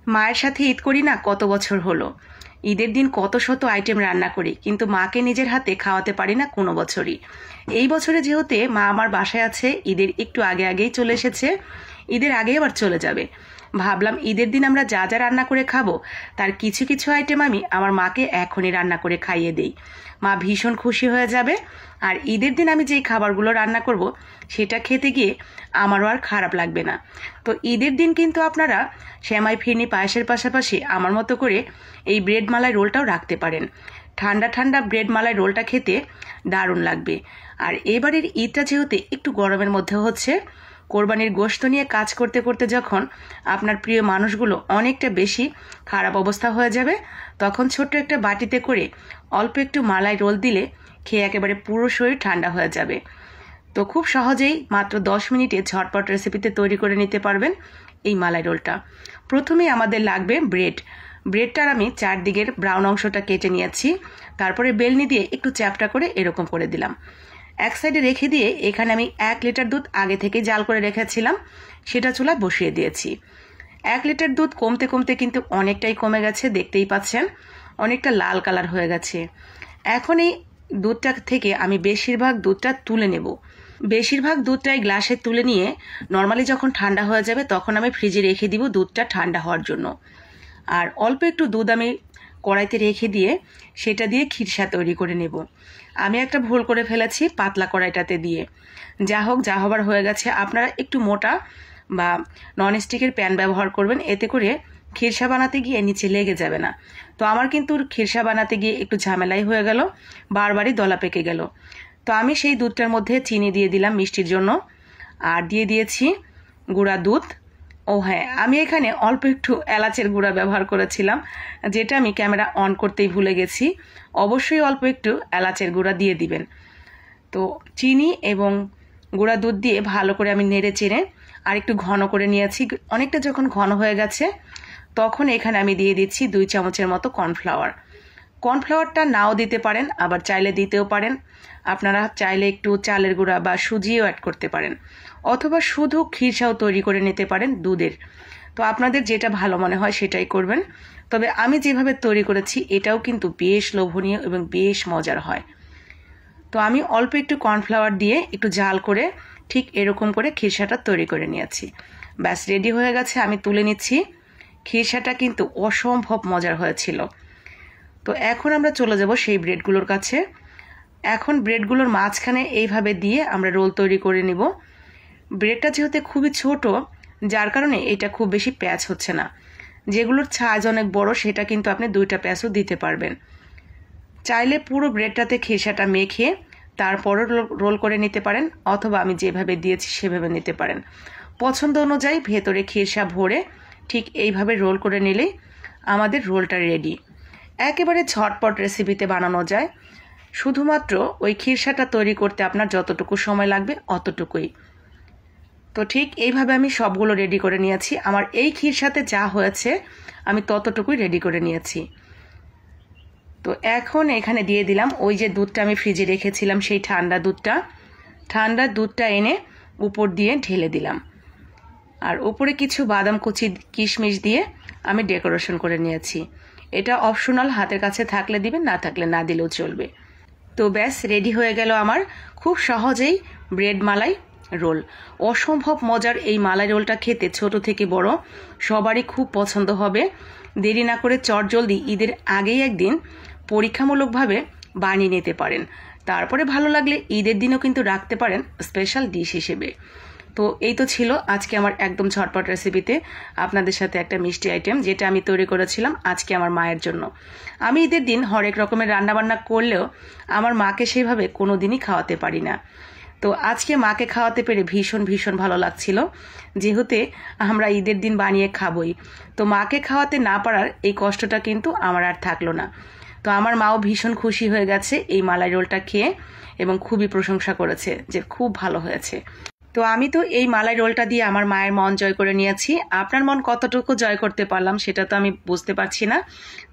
মায়ের সাথে ঈদ করি না কত বছর হলো। ঈদের দিন কত শত আইটেম রান্না করি, কিন্তু মাকে নিজের হাতে খাওয়াতে পারি না কোনো বছরই। এই বছরে যেহেতু মা আমার বাসায় আছে, ঈদের একটু আগে আগেই চলে এসেছে, ঈদের আগে আবার চলে যাবে। ভাবলাম ঈদের দিন আমরা যা যা রান্না করে খাবো তার কিছু কিছু আইটেম আমি আমার মাকে এখনই রান্না করে খাইয়ে দেই। মা ভীষণ খুশি হয়ে যাবে, আর ঈদের দিন আমি যেই খাবারগুলো রান্না করব সেটা খেতে গিয়ে আমারও আর খারাপ লাগবে না। তো ঈদের দিন কিন্তু আপনারা সেমাই ফিরনি পায়েসের পাশাপাশি আমার মতো করে এই ব্রেড মালাই রোলটাও রাখতে পারেন। ঠান্ডা ঠান্ডা ব্রেড মালাই রোলটা খেতে দারুণ লাগবে। আর এবারের ঈদটা যেহেতু একটু গরমের মধ্যে হচ্ছে, কোরবানির গোশত নিয়ে কাজ করতে করতে যখন আপনার প্রিয় মানুষগুলো অনেকটা বেশি খারাপ অবস্থা হয়ে যাবে, তখন ছোট্ট একটা বাটিতে করে অল্প একটু মালাই রোল দিলে খেয়ে একেবারে পুরো শরীর ঠান্ডা হয়ে যাবে। তো খুব সহজেই মাত্র 10 মিনিটে ঝটপট রেসিপিতে তৈরি করে নিতে পারবেন এই মালাই রোলটা। প্রথমেই আমাদের লাগবে ব্রেডটার আমি চারদিকের ব্রাউন অংশটা কেটে নিয়েছি, তারপরে বেলনি দিয়ে একটু চ্যাপটা করে এরকম করে দিলাম। এক সাইডে রেখে দিয়ে এখানে আমি 1 লিটার দুধ আগে থেকে জাল করে রেখেছিলাম, সেটা চুলায় বসিয়ে দিয়েছি। 1 লিটার দুধ কমতে কমতে কিন্তু অনেকটাই কমে গেছে, দেখতেই পাচ্ছেন অনেকটা লাল কালার হয়ে গেছে। এখন এই দুধটা থেকে আমি বেশিরভাগ দুধটা তুলে নেব। বেশিরভাগ দুধটাই গ্লাসে তুলে নিয়ে নর্মালি যখন ঠান্ডা হয়ে যাবে তখন আমি ফ্রিজে রেখে দিব দুধটা ঠান্ডা হওয়ার জন্য। আর অল্প একটু দুধ আমি কড়াইতে রেখে দিয়ে সেটা দিয়ে খিরসা তৈরি করে নেব। আমি একটা ভুল করে ফেলেছি পাতলা কড়াইটাতে দিয়ে, যা হোক যা হবার হয়ে গেছে। আপনারা একটু মোটা বা ননস্টিকের প্যান ব্যবহার করবেন, এতে করে খিরসা বানাতে গিয়ে নিচে লেগে যাবে না। তো আমার কিন্তু খিরসা বানাতে গিয়ে একটু ঝামেলাই হয়ে গেল, বারবারই দলা পেকে গেল। তো আমি সেই দুধটার মধ্যে চিনি দিয়ে দিলাম মিষ্টির জন্য, আর দিয়ে দিয়েছি গুঁড়া দুধ। ও হ্যাঁ, আমি এখানে অল্প একটু এলাচের গুঁড়া ব্যবহার করেছিলাম, যেটা আমি ক্যামেরা অন করতেই ভুলে গেছি। অবশ্যই অল্প একটু এলাচের গুঁড়া দিয়ে দিবেন। তো চিনি এবং গুঁড়া দুধ দিয়ে ভালো করে আমি নেড়ে চেড়ে আর একটু ঘন করে নিয়েছি। অনেকটা যখন ঘন হয়ে গেছে তখন এখানে আমি দিয়ে দিচ্ছি 2 চামচের মতো কর্নফ্লাওয়ার। কর্নফ্লাওয়ারটা নাও দিতে পারেন, আবার চাইলে দিতেও পারেন। আপনারা চাইলে একটু চালের গুঁড়া বা সুজিও অ্যাড করতে পারেন, অথবা শুধু খিরসাও তৈরি করে নিতে পারেন দুধের। তো আপনাদের যেটা ভালো মনে হয় সেটাই করবেন। তবে আমি যেভাবে তৈরি করেছি এটাও কিন্তু বেশ লোভনীয় এবং বেশ মজার হয়। তো আমি অল্প একটু কর্নফ্লাওয়ার দিয়ে একটু জাল করে ঠিক এরকম করে খিরসাটা তৈরি করে নিয়েছি। ব্যাস রেডি হয়ে গেছে, আমি তুলে নিচ্ছি। খিরসাটা কিন্তু অসম্ভব মজার হয়েছিল। তো এখন আমরা চলে যাব সেই ব্রেডগুলোর কাছে। এখন ব্রেডগুলোর মাঝখানে এইভাবে দিয়ে আমরা রোল তৈরি করে নিব। ব্রেডটা যেহেতু খুবই ছোট, যার কারণে এটা খুব বেশি প্যাচ হচ্ছে না। যেগুলোর সাইজ অনেক বড় সেটা কিন্তু আপনি 2টা প্যাচও দিতে পারবেন। চাইলে পুরো ব্রেডটাতে খিরসাটা মেখে তারপরও রোল করে নিতে পারেন, অথবা আমি যেভাবে দিয়েছি সেভাবে নিতে পারেন। পছন্দ অনুযায়ী ভেতরে খিরসা ভরে ঠিক এইভাবে রোল করে নিলেই আমাদের রোলটা রেডি। একেবারে ঝটপট রেসিপিতে বানানো যায়। শুধুমাত্র ওই খিরসাটা তৈরি করতে আপনার যতটুকু সময় লাগবে অতটুকুই। তো ঠিক এইভাবে আমি সবগুলো রেডি করে নিয়েছি। আমার এই খিরসাতে যা হয়েছে আমি ততটুকুই রেডি করে নিয়েছি। তো এখন এখানে দিয়ে দিলাম ওই যে দুধটা আমি ফ্রিজে রেখেছিলাম, সেই ঠান্ডা দুধটা এনে উপর দিয়ে ঢেলে দিলাম। আর উপরে কিছু বাদাম কুচি কিশমিশ দিয়ে আমি ডেকোরেশন করে নিয়েছি। এটা অপশনাল, হাতের কাছে থাকলে দিবেন, না থাকলে না দিলেও চলবে। তো ব্যাস রেডি হয়ে গেল আমার খুব সহজেই ব্রেড মালাই রোল। অসম্ভব মজার এই মালাই রোলটা খেতে ছোট থেকে বড় সবারই খুব পছন্দ হবে। দেরি না করে চটজলদি ঈদের আগেই একদিন পরীক্ষামূলকভাবে বানিয়ে নিতে পারেন। তারপরে ভালো লাগলে ঈদের দিনও কিন্তু রাখতে পারেন স্পেশাল ডিশ হিসেবে। তো এই তো ছিল আজকে আমার একদম ঝটপট রেসিপিতে আপনাদের সাথে একটা মিষ্টি আইটেম, যেটা আমি তৈরি করেছিলাম আজকে আমার মায়ের জন্য। আমি ঈদের দিন হরেক রকমের রান্নাবান্না করলেও আমার মাকে সেইভাবে কোনো দিনই খাওয়াতে পারি না। তো আজকে মাকে খাওয়াতে পেরে ভীষণ ভীষণ ভালো লাগছিল, যেহেতু আমরা ঈদের দিন বানিয়ে খাবই। তো মাকে খাওয়াতে না পারার এই কষ্টটা কিন্তু আমার আর থাকলো না। তো আমার মাও ভীষণ খুশি হয়ে গেছে এই মালাই রোলটা খেয়ে, এবং খুবই প্রশংসা করেছে যে খুব ভালো হয়েছে। তো আমি তো এই মালাই রোলটা দিয়ে আমার মায়ের মন জয় করে নিয়েছি। আপনার মন কতটুকু জয় করতে পারলাম সেটা তো আমি বুঝতে পারছি না।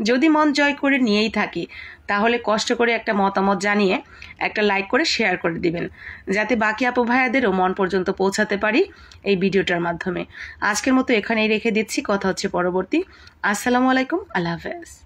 যদি মন জয় করে নিয়েই থাকি তাহলে কষ্ট করে একটা মতামত জানিয়ে একটা লাইক করে শেয়ার করে দিবেন, যাতে বাকি আপু ভাইয়াদেরও মন পর্যন্ত পৌঁছাতে পারি এই ভিডিওটার মাধ্যমে। আজকের মতো এখানেই রেখে দিচ্ছি, কথা হচ্ছে পরবর্তী। আসসালামু আলাইকুম, আল্লাহ হাফেজ।